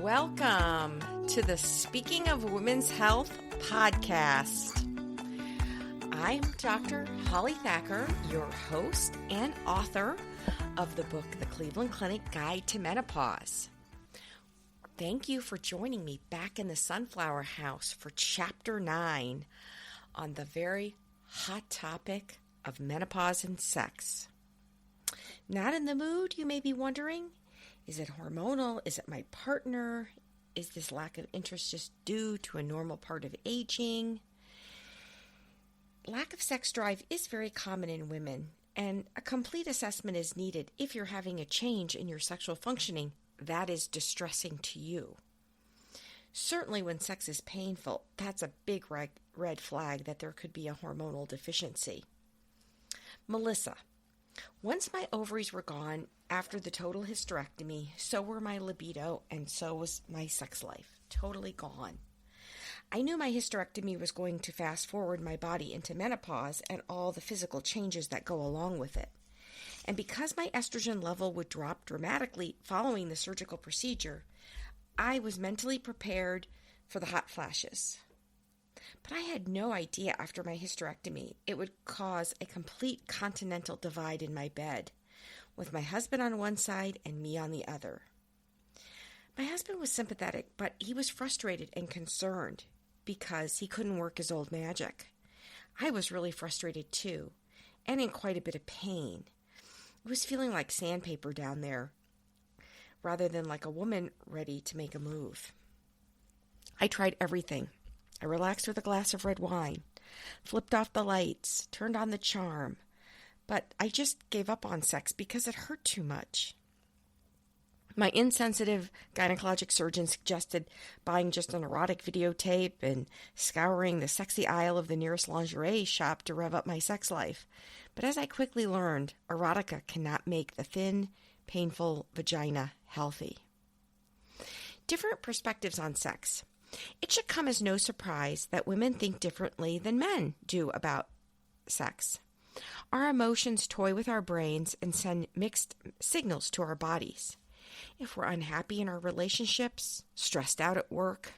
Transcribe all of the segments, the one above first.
Welcome to the Speaking of Women's Health podcast. I'm Dr. Holly Thacker, your host and author of the book, The Cleveland Clinic Guide to Menopause. Thank you for joining me back in the Sunflower House for Chapter 9 on the very hot topic of menopause and sex. Not in the mood, you may be wondering? Is it hormonal? Is it my partner? Is this lack of interest just due to a normal part of aging? Lack of sex drive is very common in women, and a complete assessment is needed if you're having a change in your sexual functioning that is distressing to you. Certainly when sex is painful, that's a big red flag that there could be a hormonal deficiency. Melissa, once my ovaries were gone after the total hysterectomy, so were my libido and so was my sex life. Totally gone. I knew my hysterectomy was going to fast forward my body into menopause and all the physical changes that go along with it. And because my estrogen level would drop dramatically following the surgical procedure, I was mentally prepared for the hot flashes. But I had no idea after my hysterectomy it would cause a complete continental divide in my bed, with my husband on one side and me on the other. My husband was sympathetic, but he was frustrated and concerned because he couldn't work his old magic. I was really frustrated too, and in quite a bit of pain. It was feeling like sandpaper down there, rather than like a woman ready to make a move. I tried everything. I relaxed with a glass of red wine, flipped off the lights, turned on the charm, but I just gave up on sex because it hurt too much. My insensitive gynecologic surgeon suggested buying just an erotic videotape and scouring the sexy aisle of the nearest lingerie shop to rev up my sex life. But as I quickly learned, erotica cannot make the thin, painful vagina healthy. Different perspectives on sex. It should come as no surprise that women think differently than men do about sex. Our emotions toy with our brains and send mixed signals to our bodies. If we're unhappy in our relationships, stressed out at work,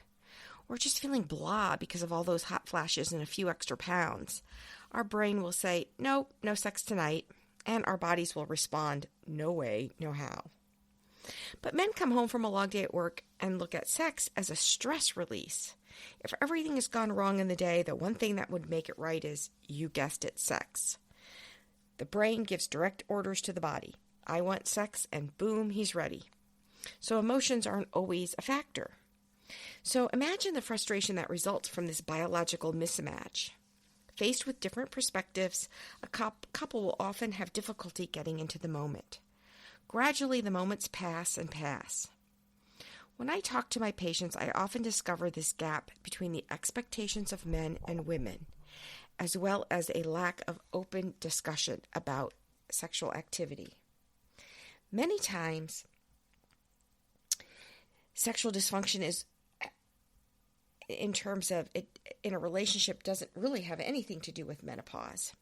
or just feeling blah because of all those hot flashes and a few extra pounds, our brain will say, no sex tonight, and our bodies will respond, no way, no how. But men come home from a long day at work and look at sex as a stress release. If everything has gone wrong in the day, the one thing that would make it right is, you guessed it, sex. The brain gives direct orders to the body. I want sex, and boom, he's ready. So emotions aren't always a factor. So imagine the frustration that results from this biological mismatch. Faced with different perspectives, a couple will often have difficulty getting into the moment. Gradually, the moments pass and pass. When I talk to my patients, I often discover this gap between the expectations of men and women, as well as a lack of open discussion about sexual activity. Many times, sexual dysfunction is, in terms of it in a relationship, doesn't really have anything to do with menopause.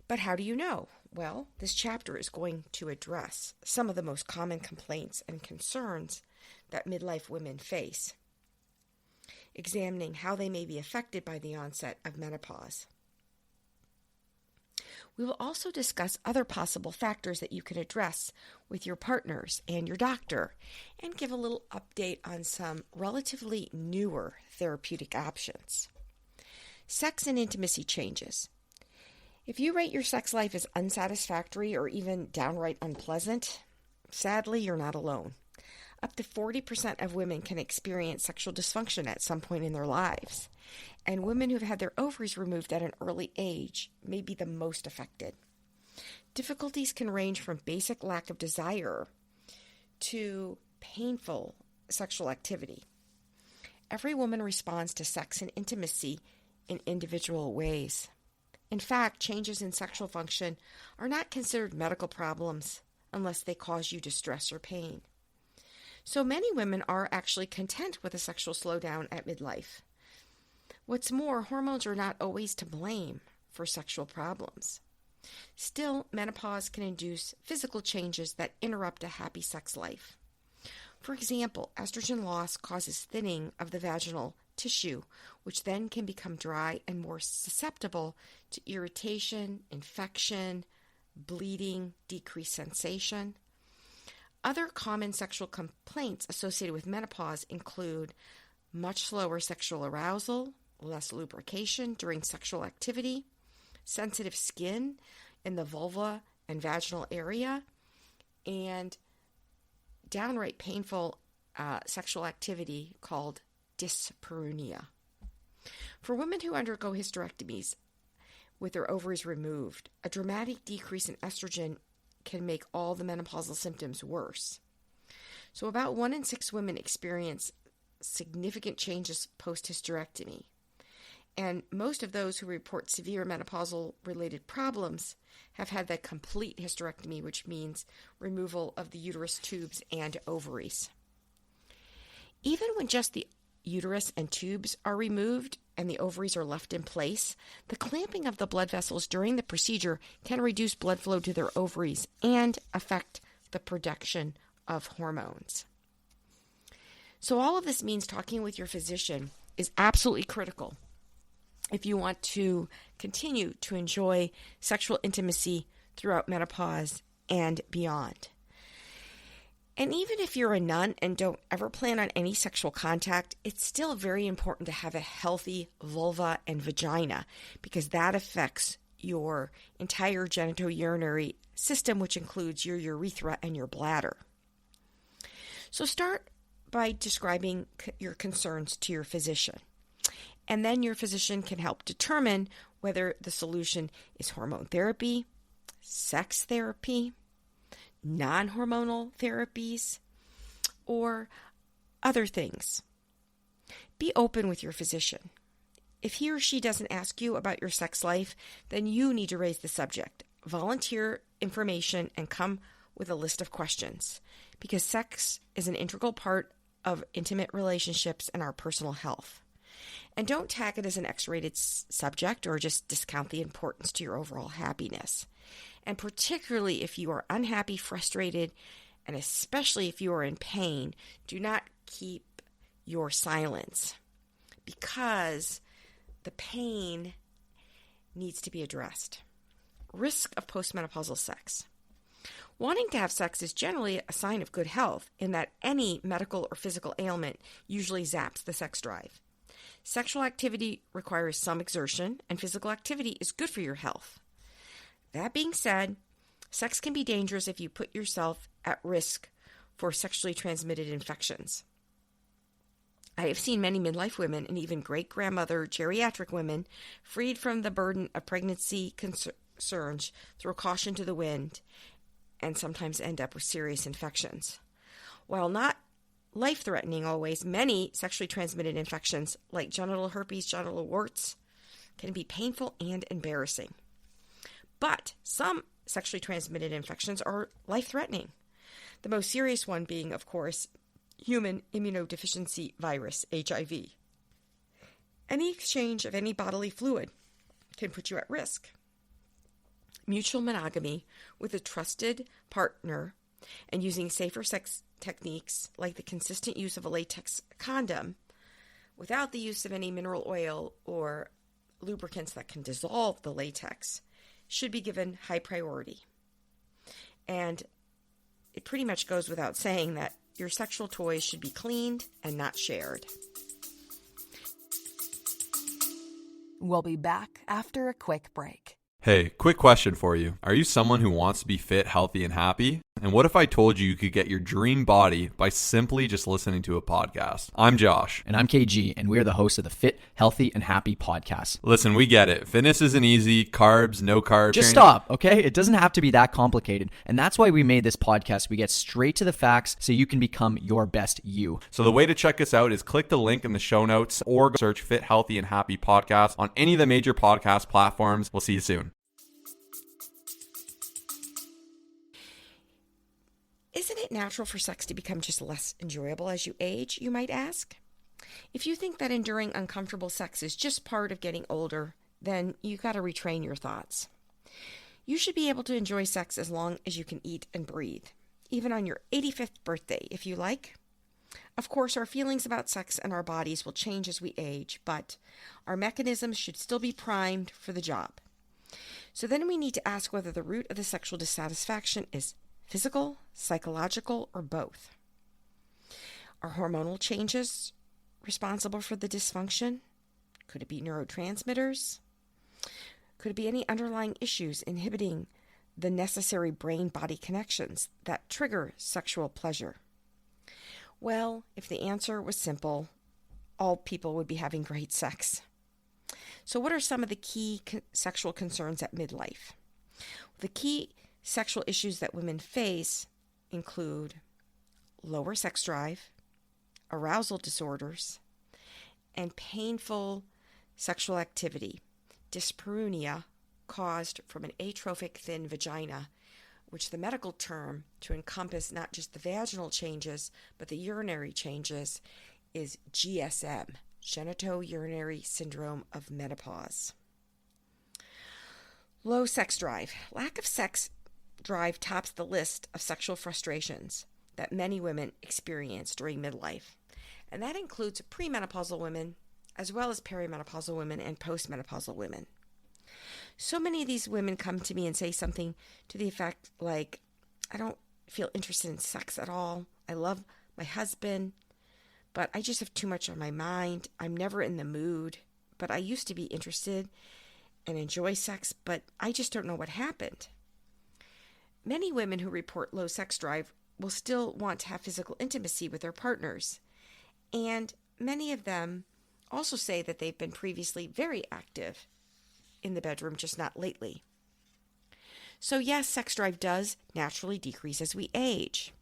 But how do you know? Well, this chapter is going to address some of the most common complaints and concerns that midlife women face, examining how they may be affected by the onset of menopause. We will also discuss other possible factors that you can address with your partners and your doctor, and give a little update on some relatively newer therapeutic options. Sex and intimacy changes. If you rate your sex life as unsatisfactory or even downright unpleasant, sadly, you're not alone. Up to 40% of women can experience sexual dysfunction at some point in their lives, and women who've had their ovaries removed at an early age may be the most affected. Difficulties can range from basic lack of desire to painful sexual activity. Every woman responds to sex and intimacy in individual ways. In fact, changes in sexual function are not considered medical problems unless they cause you distress or pain. So many women are actually content with a sexual slowdown at midlife. What's more, hormones are not always to blame for sexual problems. Still, menopause can induce physical changes that interrupt a happy sex life. For example, estrogen loss causes thinning of the vaginal tissue, which then can become dry and more susceptible to irritation, infection, bleeding, decreased sensation. Other common sexual complaints associated with menopause include much slower sexual arousal, less lubrication during sexual activity, sensitive skin in the vulva and vaginal area, and downright painful sexual activity called dyspareunia. For women who undergo hysterectomies with their ovaries removed, a dramatic decrease in estrogen can make all the menopausal symptoms worse. So about 1 in 6 women experience significant changes post-hysterectomy. And most of those who report severe menopausal-related problems have had the complete hysterectomy, which means removal of the uterus tubes and ovaries. Even when just the uterus and tubes are removed and the ovaries are left in place, the clamping of the blood vessels during the procedure can reduce blood flow to their ovaries and affect the production of hormones. So all of this means talking with your physician is absolutely critical if you want to continue to enjoy sexual intimacy throughout menopause and beyond. And even if you're a nun and don't ever plan on any sexual contact, it's still very important to have a healthy vulva and vagina because that affects your entire genitourinary system, which includes your urethra and your bladder. So start by describing your concerns to your physician. And then your physician can help determine whether the solution is hormone therapy, sex therapy, non-hormonal therapies, or other things. Be open with your physician. If he or she doesn't ask you about your sex life, then you need to raise the subject. Volunteer information and come with a list of questions, because sex is an integral part of intimate relationships and our personal health. And don't tag it as an X-rated subject or just discount the importance to your overall happiness. And particularly if you are unhappy, frustrated, and especially if you are in pain, do not keep your silence because the pain needs to be addressed. Risk of postmenopausal sex. Wanting to have sex is generally a sign of good health in that any medical or physical ailment usually zaps the sex drive. Sexual activity requires some exertion, and physical activity is good for your health. That being said, sex can be dangerous if you put yourself at risk for sexually transmitted infections. I have seen many midlife women and even great-grandmother geriatric women freed from the burden of pregnancy concerns throw caution to the wind and sometimes end up with serious infections. While not life-threatening always, many sexually transmitted infections like genital herpes, genital warts can be painful and embarrassing. But some sexually transmitted infections are life-threatening. The most serious one being, of course, human immunodeficiency virus, HIV. Any exchange of any bodily fluid can put you at risk. Mutual monogamy with a trusted partner and using safer sex techniques like the consistent use of a latex condom without the use of any mineral oil or lubricants that can dissolve the latex should be given high priority. And it pretty much goes without saying that your sexual toys should be cleaned and not shared. We'll be back after a quick break. Hey, quick question for you. Are you someone who wants to be fit, healthy, and happy? And what if I told you you could get your dream body by simply just listening to a podcast? I'm Josh. And I'm KG, and we're the hosts of the Fit, Healthy, and Happy podcast. Listen, we get it. Fitness isn't easy. Carbs, no carbs. Just stop, okay? It doesn't have to be that complicated. And that's why we made this podcast. We get straight to the facts so you can become your best you. So the way to check us out is click the link in the show notes or search Fit, Healthy, and Happy podcast on any of the major podcast platforms. We'll see you soon. Isn't it natural for sex to become just less enjoyable as you age, you might ask? If you think that enduring uncomfortable sex is just part of getting older, then you got to retrain your thoughts. You should be able to enjoy sex as long as you can eat and breathe, even on your 85th birthday if you like. Of course, our feelings about sex and our bodies will change as we age, but our mechanisms should still be primed for the job. So then we need to ask whether the root of the sexual dissatisfaction is physical, psychological, or both. Are hormonal changes responsible for the dysfunction? Could it be neurotransmitters? Could it be any underlying issues inhibiting the necessary brain-body connections that trigger sexual pleasure? Well, if the answer was simple, all people would be having great sex. So what are some of the key sexual concerns at midlife? The key sexual issues that women face include lower sex drive, arousal disorders, and painful sexual activity, dyspareunia caused from an atrophic thin vagina, which the medical term to encompass not just the vaginal changes, but the urinary changes, is GSM, genitourinary syndrome of menopause. Low sex drive. Lack of sex drive tops the list of sexual frustrations that many women experience during midlife, and that includes premenopausal women as well as perimenopausal women and postmenopausal women. So many of these women come to me and say something to the effect like, I don't feel interested in sex at all. I love my husband, but I just have too much on my mind. I'm never in the mood, but I used to be interested and enjoy sex, but I just don't know what happened. Many women who report low sex drive will still want to have physical intimacy with their partners, and many of them also say that they've been previously very active in the bedroom, just not lately. So yes, sex drive does naturally decrease as we age.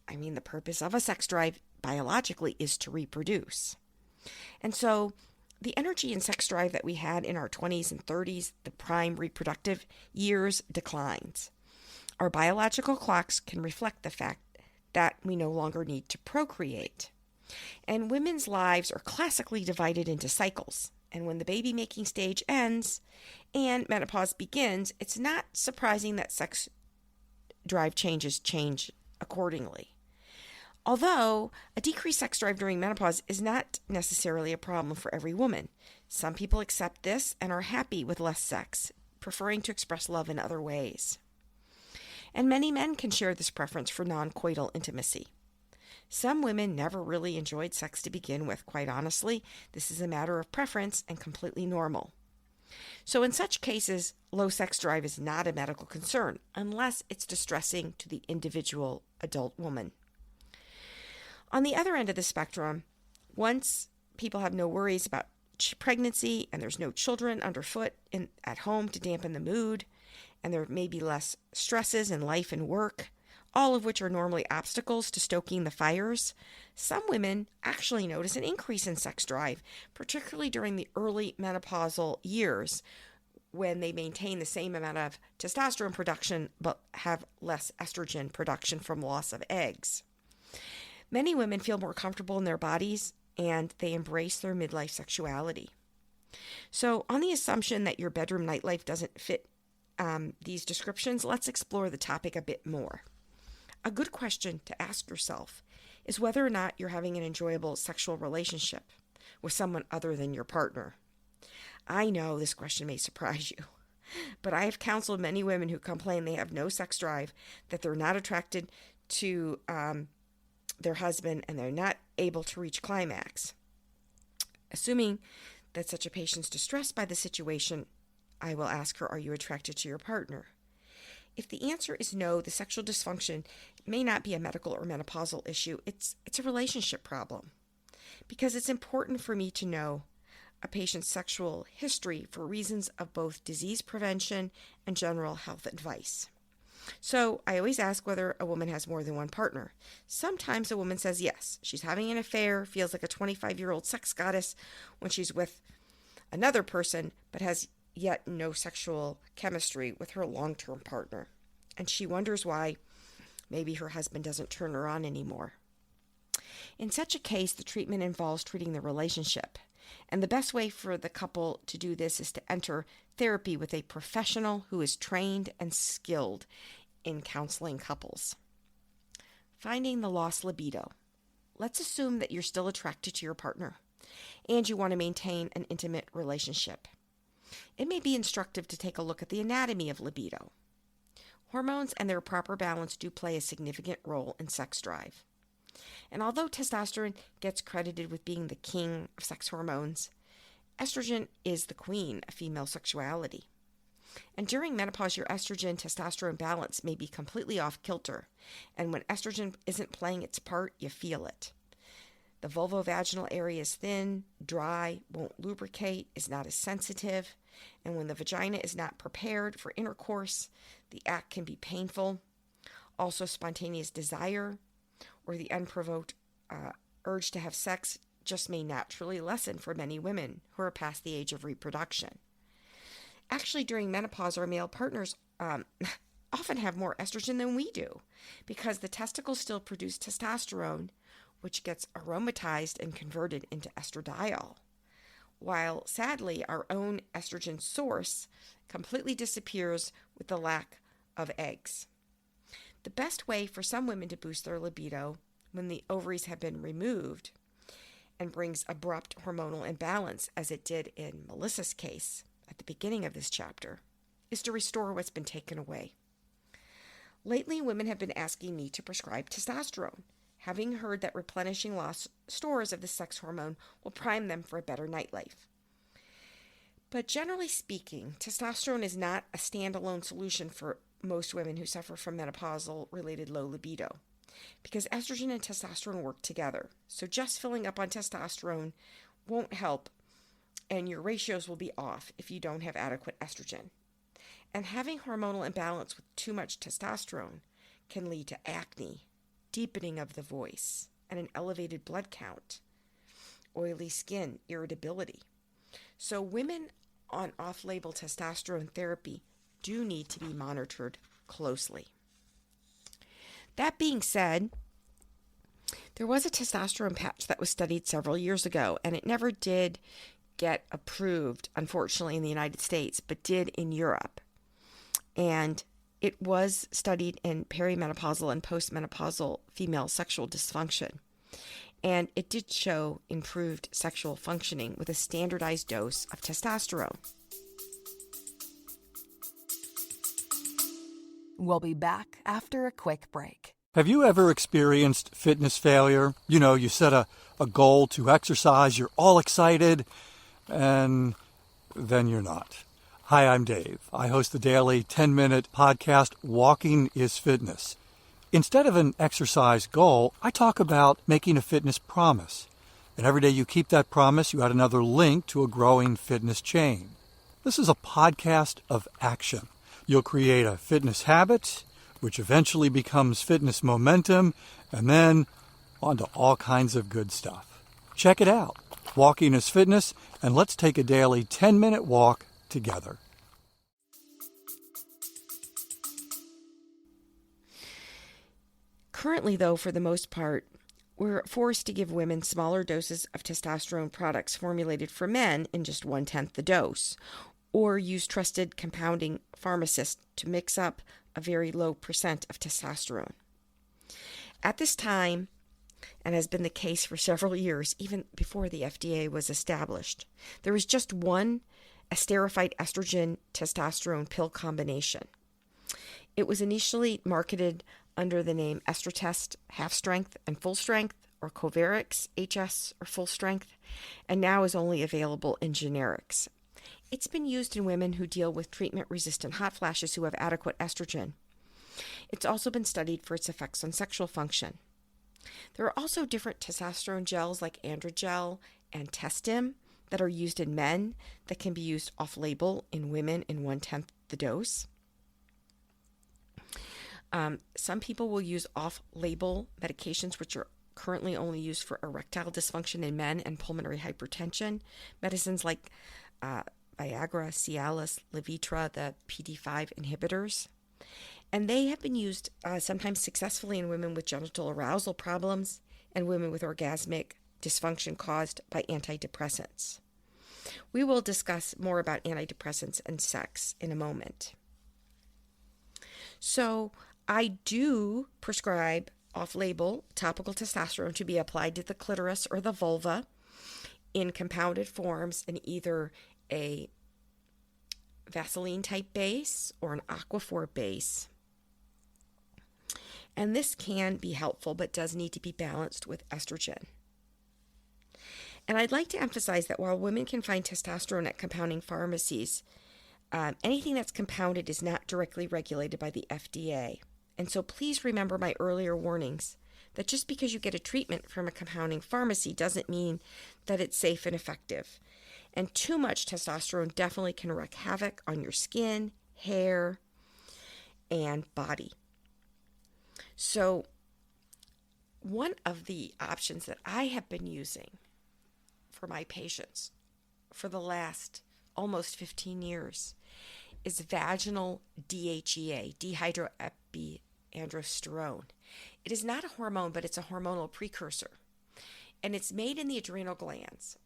I mean, the purpose of a sex drive biologically is to reproduce. And so the energy and sex drive that we had in our 20s and 30s, the prime reproductive years, declines. Our biological clocks can reflect the fact that we no longer need to procreate. And women's lives are classically divided into cycles. And when the baby-making stage ends and menopause begins, it's not surprising that sex drive change accordingly. Although a decreased sex drive during menopause is not necessarily a problem for every woman. Some people accept this and are happy with less sex, preferring to express love in other ways. And many men can share this preference for non-coital intimacy. Some women never really enjoyed sex to begin with, quite honestly. This is a matter of preference and completely normal. So in such cases, low sex drive is not a medical concern unless it's distressing to the individual adult woman. On the other end of the spectrum, once people have no worries about pregnancy and there's no children underfoot at home to dampen the mood, and there may be less stresses in life and work, all of which are normally obstacles to stoking the fires, some women actually notice an increase in sex drive, particularly during the early menopausal years when they maintain the same amount of testosterone production but have less estrogen production from loss of eggs. Many women feel more comfortable in their bodies and they embrace their midlife sexuality. So on the assumption that your bedroom nightlife doesn't fit these descriptions, let's explore the topic a bit more. A good question to ask yourself is whether or not you're having an enjoyable sexual relationship with someone other than your partner. I know this question may surprise you, but I have counseled many women who complain they have no sex drive, that they're not attracted to their husband, and they're not able to reach climax. Assuming that such a patient's distressed by the situation, I will ask her, are you attracted to your partner? If the answer is no, the sexual dysfunction may not be a medical or menopausal issue. It's a relationship problem. Because it's important for me to know a patient's sexual history for reasons of both disease prevention and general health advice. So I always ask whether a woman has more than one partner. Sometimes a woman says yes, she's having an affair, feels like a 25-year-old sex goddess when she's with another person, but has yet no sexual chemistry with her long-term partner. And she wonders why maybe her husband doesn't turn her on anymore. In such a case, the treatment involves treating the relationship. And the best way for the couple to do this is to enter therapy with a professional who is trained and skilled in counseling couples. Finding the lost libido. let's assume that you're still attracted to your partner and you want to maintain an intimate relationship. It may be instructive to take a look at the anatomy of libido. Hormones and their proper balance do play a significant role in sex drive. And although testosterone gets credited with being the king of sex hormones, estrogen is the queen of female sexuality. And during menopause, your estrogen-testosterone balance may be completely off kilter, and when estrogen isn't playing its part, you feel it. The vulvovaginal area is thin, dry, won't lubricate, is not as sensitive, and when the vagina is not prepared for intercourse, the act can be painful. Also, spontaneous desire or the unprovoked urge to have sex just may naturally lessen for many women who are past the age of reproduction. Actually, during menopause, our male partners often have more estrogen than we do because the testicles still produce testosterone, which gets aromatized and converted into estradiol, while sadly our own estrogen source completely disappears with the lack of eggs. The best way for some women to boost their libido when the ovaries have been removed and brings abrupt hormonal imbalance, as it did in Melissa's case at the beginning of this chapter, is to restore what's been taken away. Lately, women have been asking me to prescribe testosterone, having heard that replenishing lost stores of the sex hormone will prime them for a better nightlife. But generally speaking, testosterone is not a standalone solution for most women who suffer from menopausal-related low libido, because estrogen and testosterone work together. So just filling up on testosterone won't help, and your ratios will be off if you don't have adequate estrogen. And having hormonal imbalance with too much testosterone can lead to acne, deepening of the voice, and an elevated blood count, oily skin, irritability. So women on off-label testosterone therapy do need to be monitored closely. That being said, there was a testosterone patch that was studied several years ago, and it never did get approved, unfortunately, in the United States, but did in Europe. And it was studied in perimenopausal and postmenopausal female sexual dysfunction. And it did show improved sexual functioning with a standardized dose of testosterone. We'll be back after a quick break. Have you ever experienced fitness failure? You know, you set a goal to exercise, you're all excited, and then you're not. Hi, I'm Dave. I host the daily 10-minute podcast, Walking is Fitness. Instead of an exercise goal, I talk about making a fitness promise. And every day you keep that promise, you add another link to a growing fitness chain. This is a podcast of action. You'll create a fitness habit, which eventually becomes fitness momentum, and then on to all kinds of good stuff. Check it out. Walking is Fitness, and let's take a daily 10-minute walk together. Currently, though, for the most part, we're forced to give women smaller doses of testosterone products formulated for men in just 1/10 the dose, or use trusted compounding pharmacists to mix up a very low percent of testosterone. At this time, and has been the case for several years, even before the FDA was established, there is just one esterified estrogen testosterone pill combination. It was initially marketed under the name Estratest Half Strength and Full Strength, or Covarix HS or Full Strength, and now is only available in generics. It's been used in women who deal with treatment-resistant hot flashes who have adequate estrogen. It's also been studied for its effects on sexual function. There are also different testosterone gels like Androgel and Testim that are used in men that can be used off-label in women in 1/10 the dose. Some people will use off-label medications which are currently only used for erectile dysfunction in men and pulmonary hypertension. Medicines like Viagra, Cialis, Levitra, the PD5 inhibitors. And they have been used sometimes successfully in women with genital arousal problems and women with orgasmic dysfunction caused by antidepressants. We will discuss more about antidepressants and sex in a moment. So I do prescribe off-label topical testosterone to be applied to the clitoris or the vulva in compounded forms in either a Vaseline type base or an Aquaphor base. And this can be helpful, but does need to be balanced with estrogen. And I'd like to emphasize that while women can find testosterone at compounding pharmacies, anything that's compounded is not directly regulated by the FDA. And so please remember my earlier warnings that just because you get a treatment from a compounding pharmacy doesn't mean that it's safe and effective. And too much testosterone definitely can wreak havoc on your skin, hair, and body. So one of the options that I have been using for my patients for the last almost 15 years is vaginal DHEA, dehydroepiandrosterone. It is not a hormone, but it's a hormonal precursor. And it's made in the adrenal glands.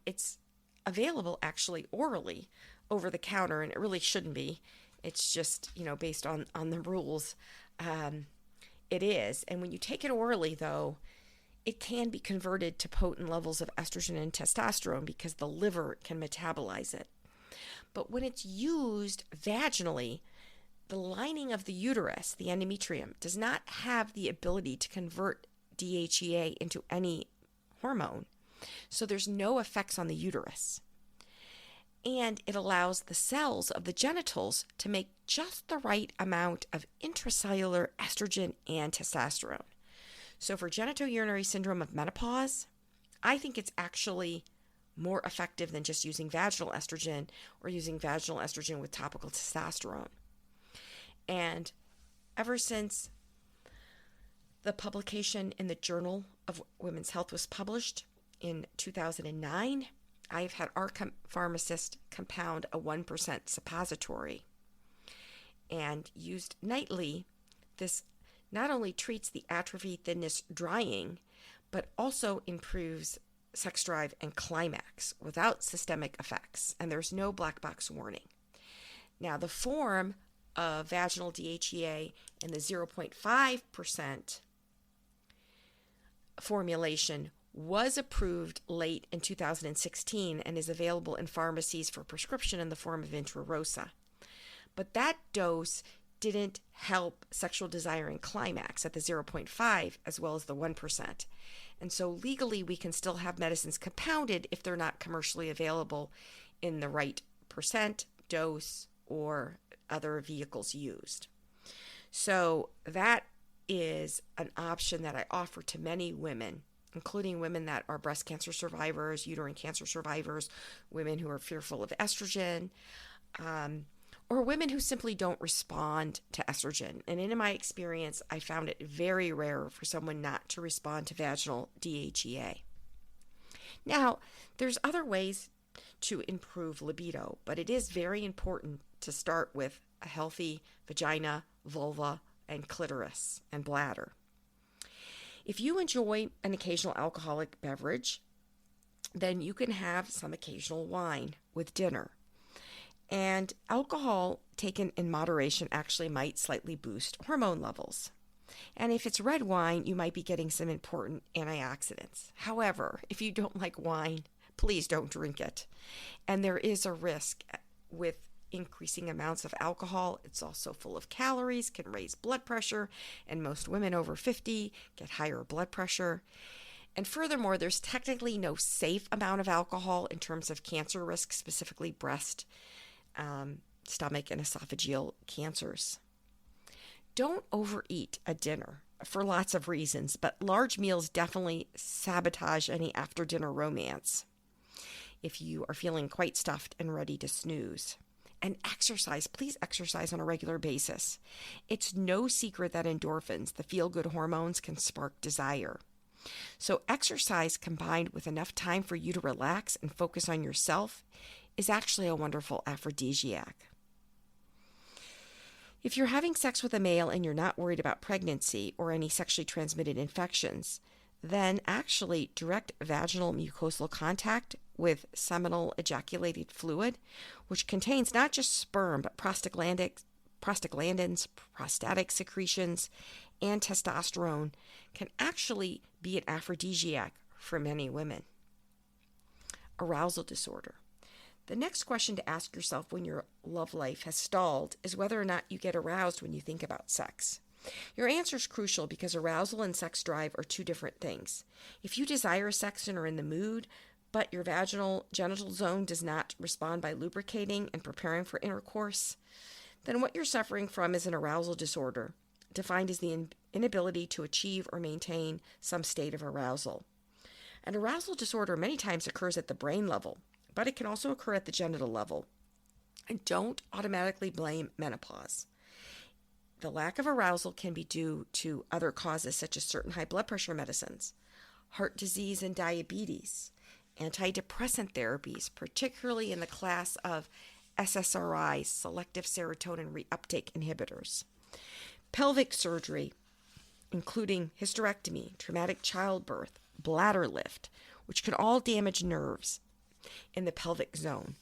It's available actually orally over the counter, and it really shouldn't be. It's just, based on the rules, it is. And when you take it orally, though, it can be converted to potent levels of estrogen and testosterone because the liver can metabolize it. But when it's used vaginally, the lining of the uterus, the endometrium, does not have the ability to convert DHEA into any hormone. So there's no effects on the uterus. And it allows the cells of the genitals to make just the right amount of intracellular estrogen and testosterone. So for genitourinary syndrome of menopause, I think it's actually more effective than just using vaginal estrogen or using vaginal estrogen with topical testosterone. And ever since the publication in the Journal of Women's Health was published in 2009, I've had our pharmacist compound a 1% suppository. And used nightly, this not only treats the atrophy, thinness, drying, but also improves sex drive and climax without systemic effects. And there's no black box warning. Now, the form of vaginal DHEA and the 0.5% formulation was approved late in 2016 and is available in pharmacies for prescription in the form of Intrarosa. But that dose didn't help sexual desire and climax at the 0.5 as well as the 1%. And so legally we can still have medicines compounded if they're not commercially available in the right percent, dose, or other vehicles used. So that is an option that I offer to many women, including women that are breast cancer survivors, uterine cancer survivors, women who are fearful of estrogen, or women who simply don't respond to estrogen. And in my experience, I found it very rare for someone not to respond to vaginal DHEA. Now, there's other ways to improve libido, but it is very important to start with a healthy vagina, vulva, and clitoris and bladder. If you enjoy an occasional alcoholic beverage, then you can have some occasional wine with dinner. And alcohol taken in moderation actually might slightly boost hormone levels. And if it's red wine, you might be getting some important antioxidants. However, if you don't like wine, please don't drink it. And there is a risk with increasing amounts of alcohol. It's also full of calories, can raise blood pressure, and most women over 50 get higher blood pressure. And furthermore, there's technically no safe amount of alcohol in terms of cancer risk, specifically breast, stomach, and esophageal cancers. Don't overeat at dinner for lots of reasons, but large meals definitely sabotage any after-dinner romance if you are feeling quite stuffed and ready to snooze. And exercise, please exercise on a regular basis. It's no secret that endorphins, the feel-good hormones, can spark desire. So exercise combined with enough time for you to relax and focus on yourself is actually a wonderful aphrodisiac. If you're having sex with a male and you're not worried about pregnancy or any sexually transmitted infections, then actually direct vaginal mucosal contact with seminal ejaculated fluid, which contains not just sperm but prostaglandins prostaglandins, prostatic secretions, and testosterone can actually be an aphrodisiac for many women. Arousal disorder. The next question to ask yourself when your love life has stalled is whether or not you get aroused when you think about sex. Your answer is crucial because arousal and sex drive are two different things. If you desire sex and are in the mood, but your vaginal genital zone does not respond by lubricating and preparing for intercourse, then what you're suffering from is an arousal disorder, defined as the inability to achieve or maintain some state of arousal. An arousal disorder many times occurs at the brain level, but it can also occur at the genital level. And don't automatically blame menopause. The lack of arousal can be due to other causes such as certain high blood pressure medicines, heart disease and diabetes, antidepressant therapies, particularly in the class of SSRIs, selective serotonin reuptake inhibitors, pelvic surgery, including hysterectomy, traumatic childbirth, bladder lift, which can all damage nerves in the pelvic zone.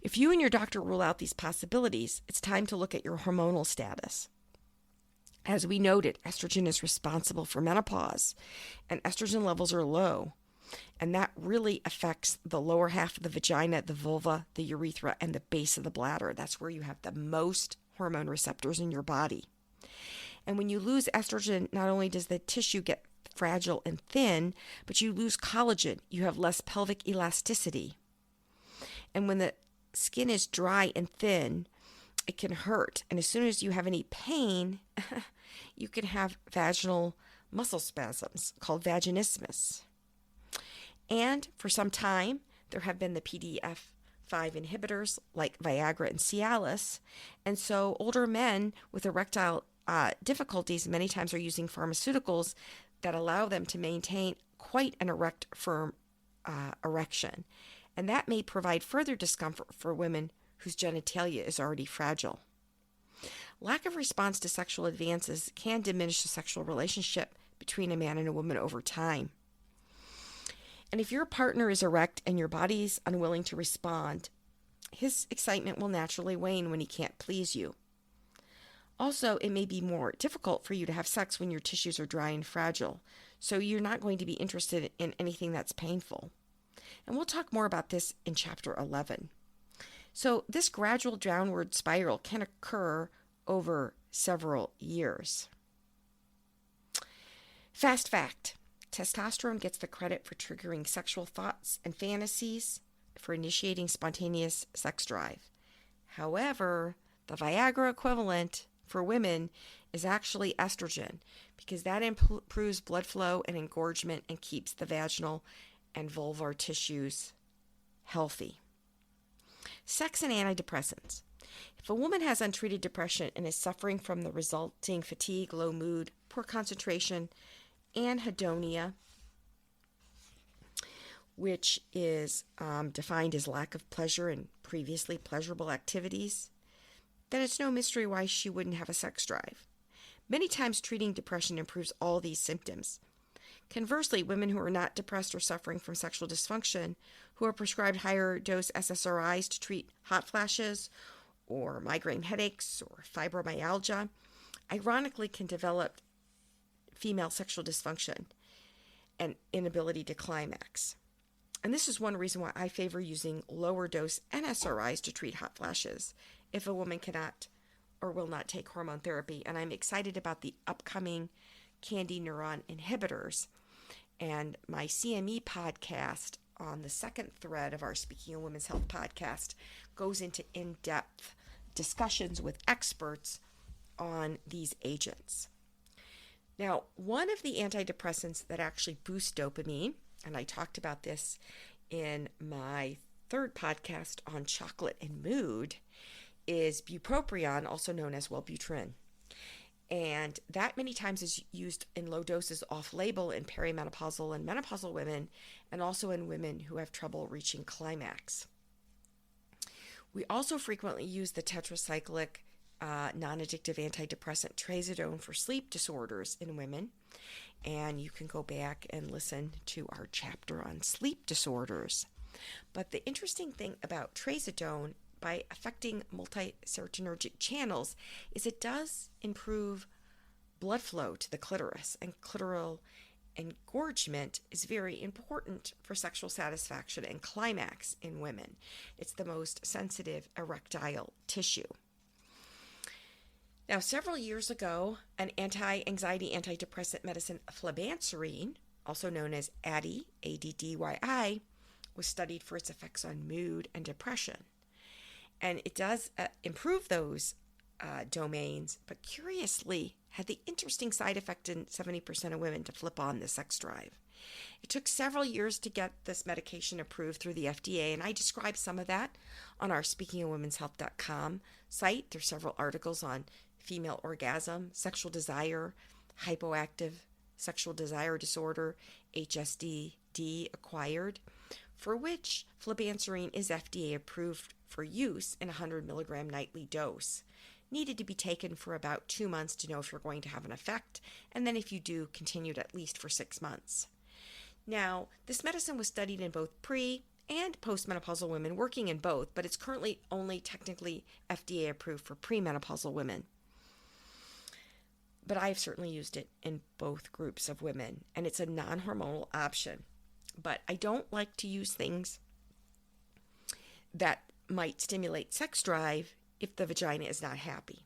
If you and your doctor rule out these possibilities, it's time to look at your hormonal status. As we noted, estrogen is responsible for menopause, and estrogen levels are low, and that really affects the lower half of the vagina, the vulva, the urethra, and the base of the bladder. That's where you have the most hormone receptors in your body. And when you lose estrogen, not only does the tissue get fragile and thin, but you lose collagen. You have less pelvic elasticity. And when the skin is dry and thin, it can hurt. And as soon as you have any pain, you can have vaginal muscle spasms called vaginismus. And for some time, there have been the PDE5 inhibitors like Viagra and Cialis. And so older men with erectile difficulties many times are using pharmaceuticals that allow them to maintain quite an erect, firm erection. And that may provide further discomfort for women whose genitalia is already fragile. Lack of response to sexual advances can diminish the sexual relationship between a man and a woman over time. And if your partner is erect and your body is unwilling to respond, his excitement will naturally wane when he can't please you. Also, it may be more difficult for you to have sex when your tissues are dry and fragile, so you're not going to be interested in anything that's painful. And we'll talk more about this in Chapter 11. So this gradual downward spiral can occur over several years. Fast fact: testosterone gets the credit for triggering sexual thoughts and fantasies, for initiating spontaneous sex drive. However, the Viagra equivalent for women is actually estrogen, because that improves blood flow and engorgement and keeps the vaginal and vulvar tissues healthy. Sex and antidepressants. If a woman has untreated depression and is suffering from the resulting fatigue, low mood, poor concentration, anhedonia, which is defined as lack of pleasure in previously pleasurable activities, then it's no mystery why she wouldn't have a sex drive. Many times treating depression improves all these symptoms. Conversely, women who are not depressed or suffering from sexual dysfunction, who are prescribed higher dose SSRIs to treat hot flashes or migraine headaches or fibromyalgia, ironically can develop female sexual dysfunction and inability to climax. And this is one reason why I favor using lower dose NSRIs to treat hot flashes if a woman cannot or will not take hormone therapy. And I'm excited about the upcoming candy neuron inhibitors. And my CME podcast on the second thread of our Speaking of Women's Health podcast goes into in-depth discussions with experts on these agents. Now, one of the antidepressants that actually boosts dopamine, and I talked about this in my third podcast on chocolate and mood, is bupropion, also known as Wellbutrin. And that many times is used in low doses off-label in perimenopausal and menopausal women, and also in women who have trouble reaching climax. We also frequently use the tetracyclic non-addictive antidepressant trazodone for sleep disorders in women. And you can go back and listen to our chapter on sleep disorders. But the interesting thing about trazodone by affecting multi-serotonergic channels is it does improve blood flow to the clitoris, and clitoral engorgement is very important for sexual satisfaction and climax in women. It's the most sensitive erectile tissue. Now, several years ago, an anti-anxiety antidepressant medicine, flibanserin, also known as ADDY, ADDYI, was studied for its effects on mood and depression. And it does improve those domains, but curiously had the interesting side effect in 70% of women to flip on the sex drive. It took several years to get this medication approved through the FDA, and I describe some of that on our speakingofwomenshealth.com site. There's several articles on female orgasm, sexual desire, hypoactive sexual desire disorder, HSDD acquired, for which flibanserin is FDA approved for use in a 100 milligram nightly dose. Needed to be taken for about 2 months to know if you're going to have an effect, and then if you do, continued at least for 6 months. Now, this medicine was studied in both pre- and postmenopausal women, working in both, but it's currently only technically FDA approved for premenopausal women. But I've certainly used it in both groups of women, and it's a non-hormonal option. But I don't like to use things that might stimulate sex drive if the vagina is not happy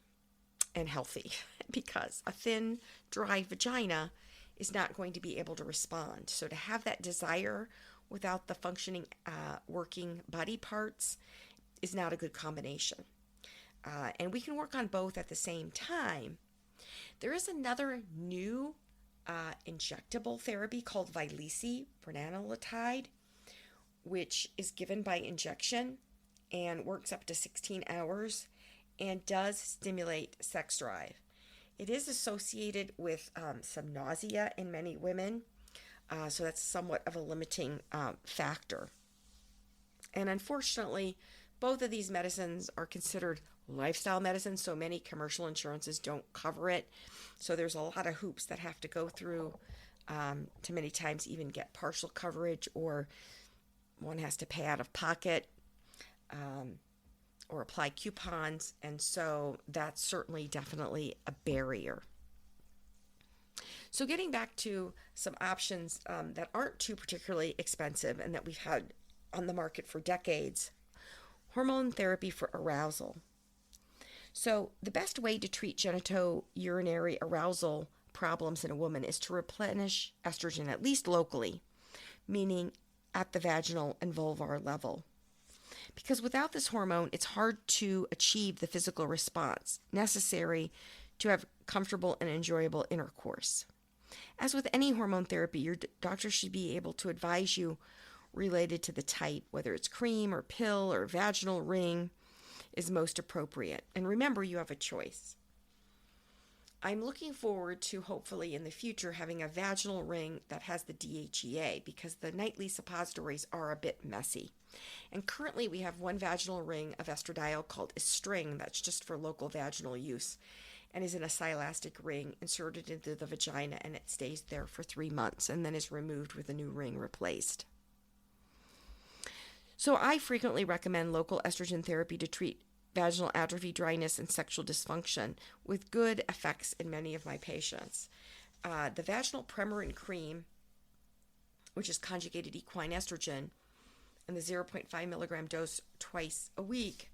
and healthy, because a thin, dry vagina is not going to be able to respond. So to have that desire without the functioning, working body parts is not a good combination. And we can work on both at the same time. There is another new injectable therapy called Vyleesi, pronanolitide, which is given by injection and works up to 16 hours and does stimulate sex drive. It is associated with some nausea in many women, so that's somewhat of a limiting factor. And unfortunately, both of these medicines are considered lifestyle medicines, so many commercial insurances don't cover it. So there's a lot of hoops that have to go through to many times even get partial coverage, or one has to pay out of pocket or apply coupons, and so that's certainly definitely a barrier. So getting back to some options that aren't too particularly expensive and that we've had on the market for decades: hormone therapy for arousal. So the best way to treat genitourinary arousal problems in a woman is to replenish estrogen, at least locally, meaning at the vaginal and vulvar level. Because without this hormone, it's hard to achieve the physical response necessary to have comfortable and enjoyable intercourse. As with any hormone therapy, your doctor should be able to advise you related to the type, whether it's cream or pill or vaginal ring is most appropriate. And remember, you have a choice. I'm looking forward to hopefully in the future having a vaginal ring that has the DHEA, because the nightly suppositories are a bit messy. And currently we have one vaginal ring of estradiol called Estring that's just for local vaginal use and is in a silastic ring inserted into the vagina, and it stays there for 3 months and then is removed with a new ring replaced. So I frequently recommend local estrogen therapy to treat vaginal atrophy, dryness, and sexual dysfunction with good effects in many of my patients. The vaginal Premarin cream, which is conjugated equine estrogen, and the 0.5 milligram dose twice a week,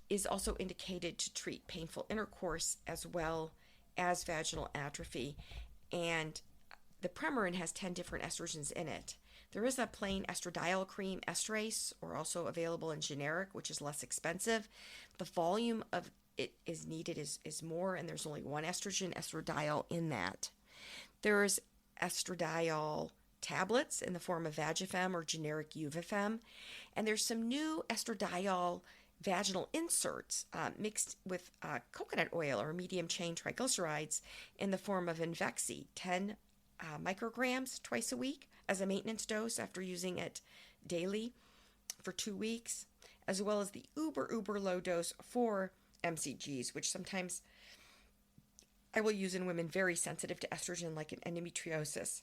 is also indicated to treat painful intercourse as well as vaginal atrophy. And the Premarin has 10 different estrogens in it. There is a plain estradiol cream, Estrace, or also available in generic, which is less expensive. The volume of it is needed is more, and there's only one estrogen, estradiol, in that. There's estradiol tablets in the form of Vagifem or generic Uvifem, and there's some new estradiol vaginal inserts mixed with coconut oil or medium chain triglycerides in the form of Invexi, 10 micrograms twice a week as a maintenance dose after using it daily for 2 weeks, as well as the uber low dose for MCGs, which sometimes I will use in women very sensitive to estrogen, like in endometriosis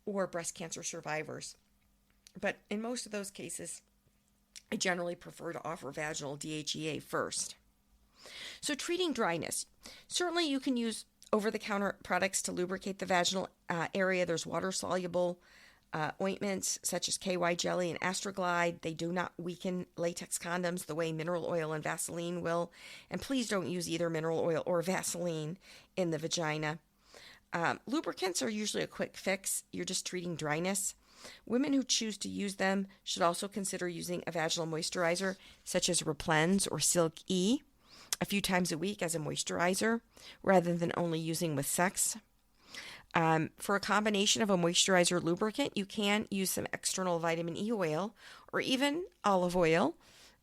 or breast cancer survivors. But in most of those cases, I generally prefer to offer vaginal DHEA first. So treating dryness. Certainly you can use over-the-counter products to lubricate the vaginal area. There's water-soluble ointments such as KY Jelly and Astroglide. They do not weaken latex condoms the way mineral oil and Vaseline will. And please don't use either mineral oil or Vaseline in the vagina. Lubricants are usually a quick fix. You're just treating dryness. Women who choose to use them should also consider using a vaginal moisturizer such as Replens or Silk E a few times a week as a moisturizer rather than only using with sex. For a combination of a moisturizer lubricant, you can use some external vitamin E oil or even olive oil.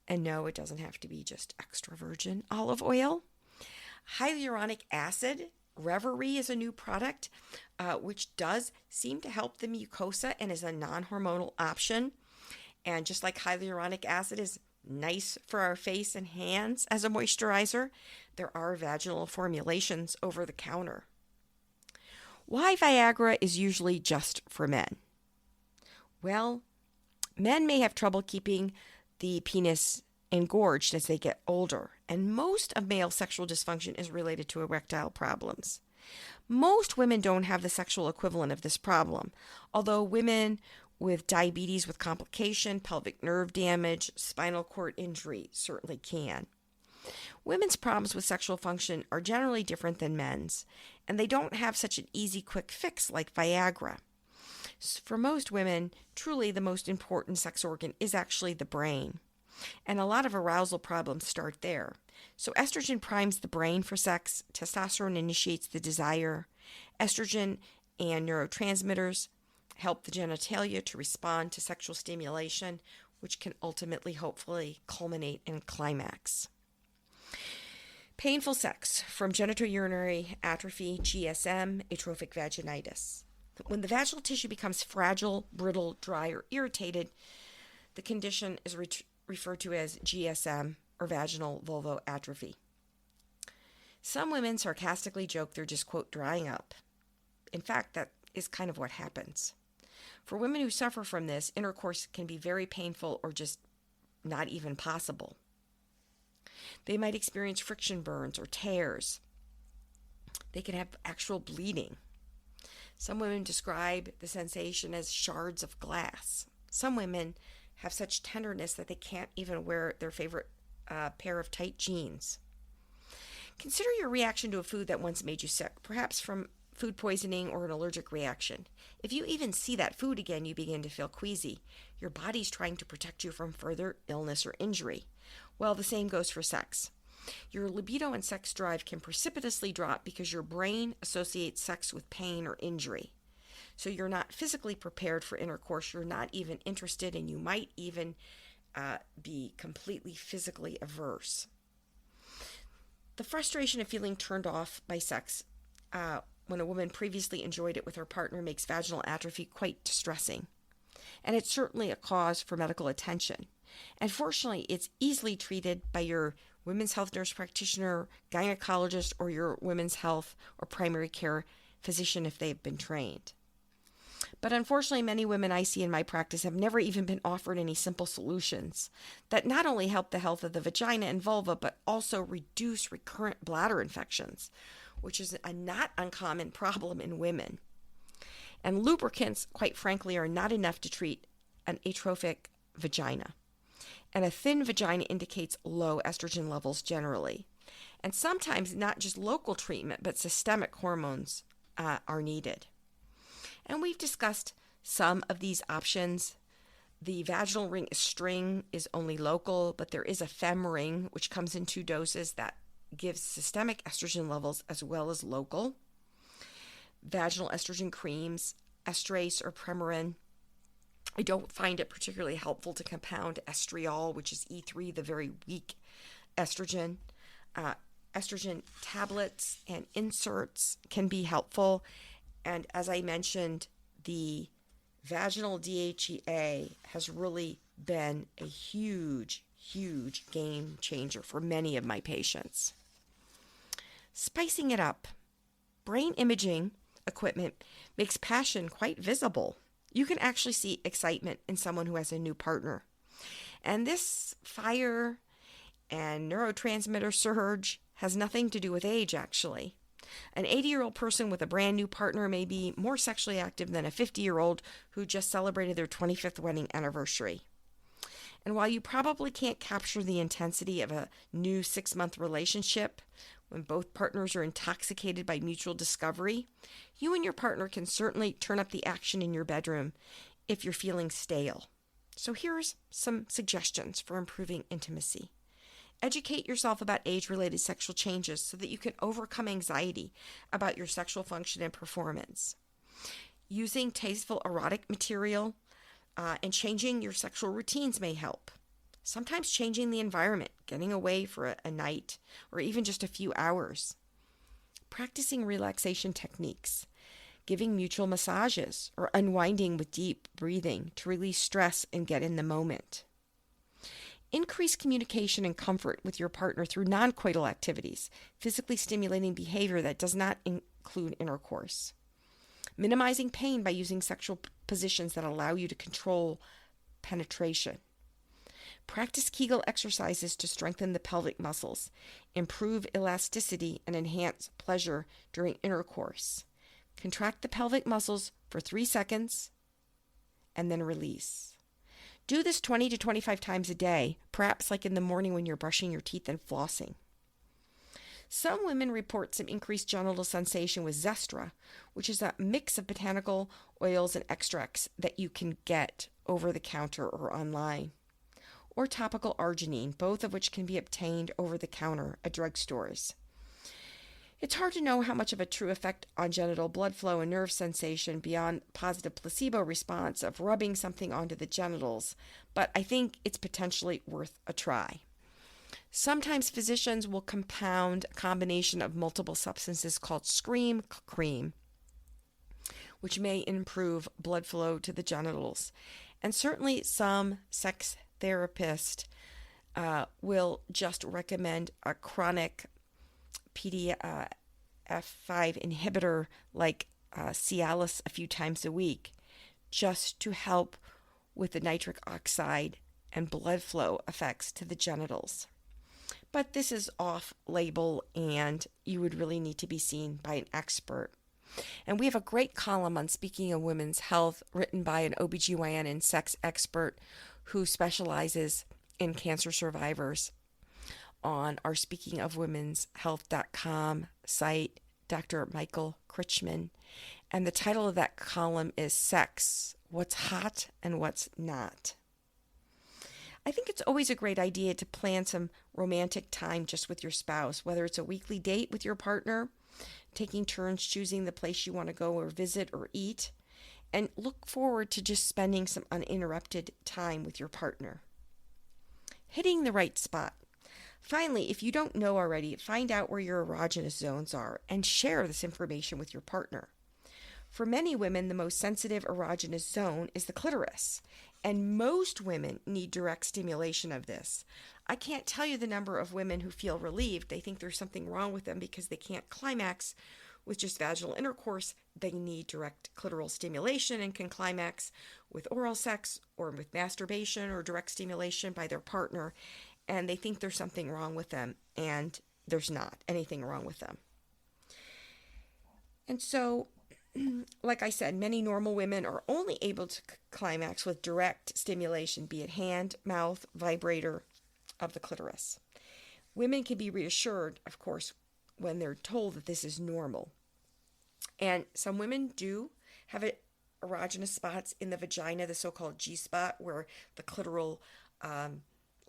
And no, it doesn't have to be just extra virgin olive oil. Hyaluronic acid, Reverie, is a new product which does seem to help the mucosa and is a non-hormonal option. And just like hyaluronic acid is nice for our face and hands as a moisturizer, there are vaginal formulations over the counter. Why Viagra is usually just for men? Well, men may have trouble keeping the penis engorged as they get older, and most of male sexual dysfunction is related to erectile problems. Most women don't have the sexual equivalent of this problem, although women with diabetes with complication, pelvic nerve damage, spinal cord injury certainly can. Women's problems with sexual function are generally different than men's, and they don't have such an easy, quick fix like Viagra. For most women, truly the most important sex organ is actually the brain, and a lot of arousal problems start there. So estrogen primes the brain for sex, testosterone initiates the desire, estrogen and neurotransmitters help the genitalia to respond to sexual stimulation, which can ultimately, hopefully, culminate in climax. Painful sex from genitourinary atrophy, GSM, atrophic vaginitis. When the vaginal tissue becomes fragile, brittle, dry, or irritated, the condition is referred to as GSM, or vaginal vulvoatrophy. Some women sarcastically joke they're just, quote, drying up. In fact, that is kind of what happens. For women who suffer from this, intercourse can be very painful or just not even possible. They might experience friction burns or tears. They can have actual bleeding. Some women describe the sensation as shards of glass. Some women have such tenderness that they can't even wear their favorite pair of tight jeans. Consider your reaction to a food that once made you sick, perhaps from food poisoning or an allergic reaction. If you even see that food again, you begin to feel queasy. Your body's trying to protect you from further illness or injury. Well, the same goes for sex. Your libido and sex drive can precipitously drop because your brain associates sex with pain or injury. So you're not physically prepared for intercourse, you're not even interested, and you might even be completely physically averse. The frustration of feeling turned off by sex when a woman previously enjoyed it with her partner makes vaginal atrophy quite distressing. And it's certainly a cause for medical attention. And fortunately, it's easily treated by your women's health nurse practitioner, gynecologist, or your women's health or primary care physician if they've been trained. But unfortunately, many women I see in my practice have never even been offered any simple solutions that not only help the health of the vagina and vulva, but also reduce recurrent bladder infections, which is a not uncommon problem in women. And lubricants, quite frankly, are not enough to treat an atrophic vagina. And a thin vagina indicates low estrogen levels generally. And sometimes not just local treatment, but systemic hormones are needed. And we've discussed some of these options. The vaginal ring string is only local, but there is a fem ring, which comes in 2 doses that gives systemic estrogen levels as well as local. Vaginal estrogen creams, estrace or Premarin. I don't find it particularly helpful to compound estriol, which is E3, the very weak estrogen. Estrogen tablets and inserts can be helpful. And as I mentioned, the vaginal DHEA has really been a huge, huge game changer for many of my patients. Spicing it up. Brain imaging equipment makes passion quite visible. You can actually see excitement in someone who has a new partner. And this fire and neurotransmitter surge has nothing to do with age, actually. An 80-year-old person with a brand new partner may be more sexually active than a 50-year-old who just celebrated their 25th wedding anniversary. And while you probably can't capture the intensity of a new 6-month relationship when both partners are intoxicated by mutual discovery, you and your partner can certainly turn up the action in your bedroom if you're feeling stale. So here's some suggestions for improving intimacy. Educate yourself about age-related sexual changes so that you can overcome anxiety about your sexual function and performance. Using tasteful erotic material and changing your sexual routines may help. Sometimes changing the environment, getting away for a night, or even just a few hours. Practicing relaxation techniques, giving mutual massages, or unwinding with deep breathing to release stress and get in the moment. Increase communication and comfort with your partner through non-coital activities, physically stimulating behavior that does not include intercourse. Minimizing pain by using sexual positions that allow you to control penetration. Practice Kegel exercises to strengthen the pelvic muscles, improve elasticity, and enhance pleasure during intercourse. Contract the pelvic muscles for 3 seconds and then release. Do this 20 to 25 times a day, perhaps like in the morning when you're brushing your teeth and flossing. Some women report some increased genital sensation with Zestra, which is a mix of botanical oils and extracts that you can get over the counter or online, or topical arginine, both of which can be obtained over the counter at drugstores. It's hard to know how much of a true effect on genital blood flow and nerve sensation beyond positive placebo response of rubbing something onto the genitals, but I think it's potentially worth a try. Sometimes physicians will compound a combination of multiple substances called Scream Cream, which may improve blood flow to the genitals. And certainly some sex therapists will just recommend a chronic PDE5 inhibitor like Cialis a few times a week just to help with the nitric oxide and blood flow effects to the genitals. But this is off-label and you would really need to be seen by an expert. And we have a great column on Speaking of Women's Health written by an OBGYN and sex expert who specializes in cancer survivors on our speakingofwomenshealth.com site, Dr. Michael Critchman. And the title of that column is Sex, What's Hot and What's Not. I think it's always a great idea to plan some romantic time just with your spouse, whether it's a weekly date with your partner, taking turns choosing the place you want to go or visit or eat, and look forward to just spending some uninterrupted time with your partner. Hitting the right spot. Finally, if you don't know already, find out where your erogenous zones are and share this information with your partner. For many women, the most sensitive erogenous zone is the clitoris, and most women need direct stimulation of this. I can't tell you the number of women who feel relieved. They think there's something wrong with them because they can't climax with just vaginal intercourse. They need direct clitoral stimulation and can climax with oral sex or with masturbation or direct stimulation by their partner, and they think there's something wrong with them, and there's not anything wrong with them. And so, like I said, many normal women are only able to climax with direct stimulation, be it hand, mouth, vibrator of the clitoris. Women can be reassured, of course, when they're told that this is normal. And some women do have erogenous spots in the vagina, the so-called G-spot, where the clitoral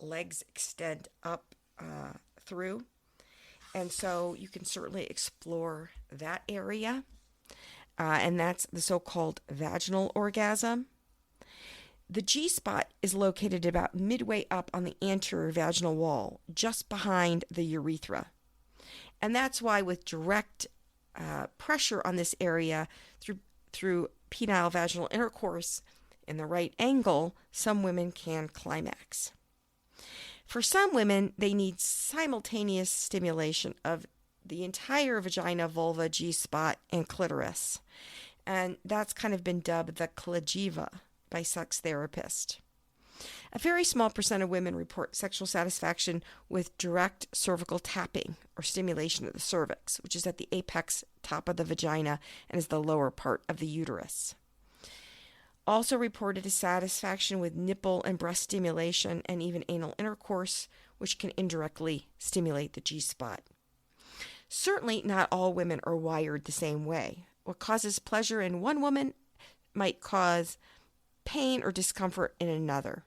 legs extend up through. And so you can certainly explore that area. And that's the so-called vaginal orgasm. The G-spot is located about midway up on the anterior vaginal wall, just behind the urethra. And that's why with direct pressure on this area through penile vaginal intercourse in the right angle, some women can climax. For some women, they need simultaneous stimulation of the entire vagina, vulva, G-spot, and clitoris. And that's kind of been dubbed the cligiva by sex therapists. A very small percent of women report sexual satisfaction with direct cervical tapping or stimulation of the cervix, which is at the apex top of the vagina and is the lower part of the uterus. Also reported is satisfaction with nipple and breast stimulation and even anal intercourse, which can indirectly stimulate the G-spot. Certainly not all women are wired the same way. What causes pleasure in one woman might cause pain or discomfort in another.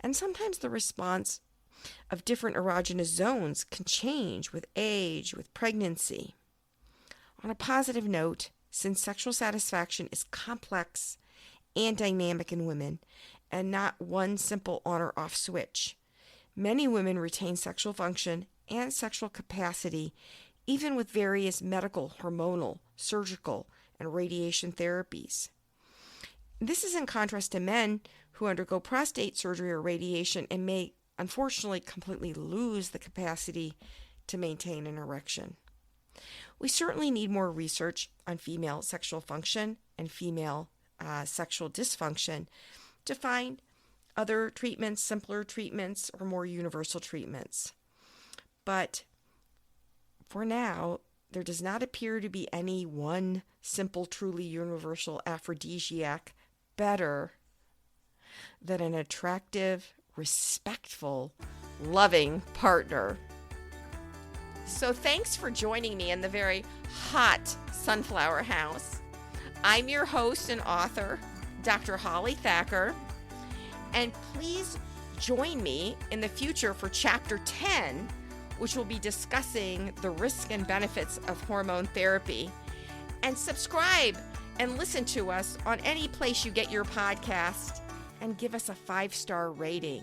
And sometimes the response of different erogenous zones can change with age, with pregnancy. On a positive note, since sexual satisfaction is complex and dynamic in women, and not one simple on or off switch, many women retain sexual function and sexual capacity even with various medical, hormonal, surgical, and radiation therapies. This is in contrast to men who undergo prostate surgery or radiation and may unfortunately completely lose the capacity to maintain an erection. We certainly need more research on female sexual function and female sexual dysfunction to find other treatments, simpler treatments, or more universal treatments. But for now, there does not appear to be any one simple, truly universal aphrodisiac better than an attractive, respectful, loving partner. So thanks for joining me in the very hot Sunflower House. I'm your host and author, Dr. Holly Thacker, and please join me in the future for Chapter 10, which will be discussing the risks and benefits of hormone therapy. And subscribe and listen to us on any place you get your podcast, and give us a 5-star rating.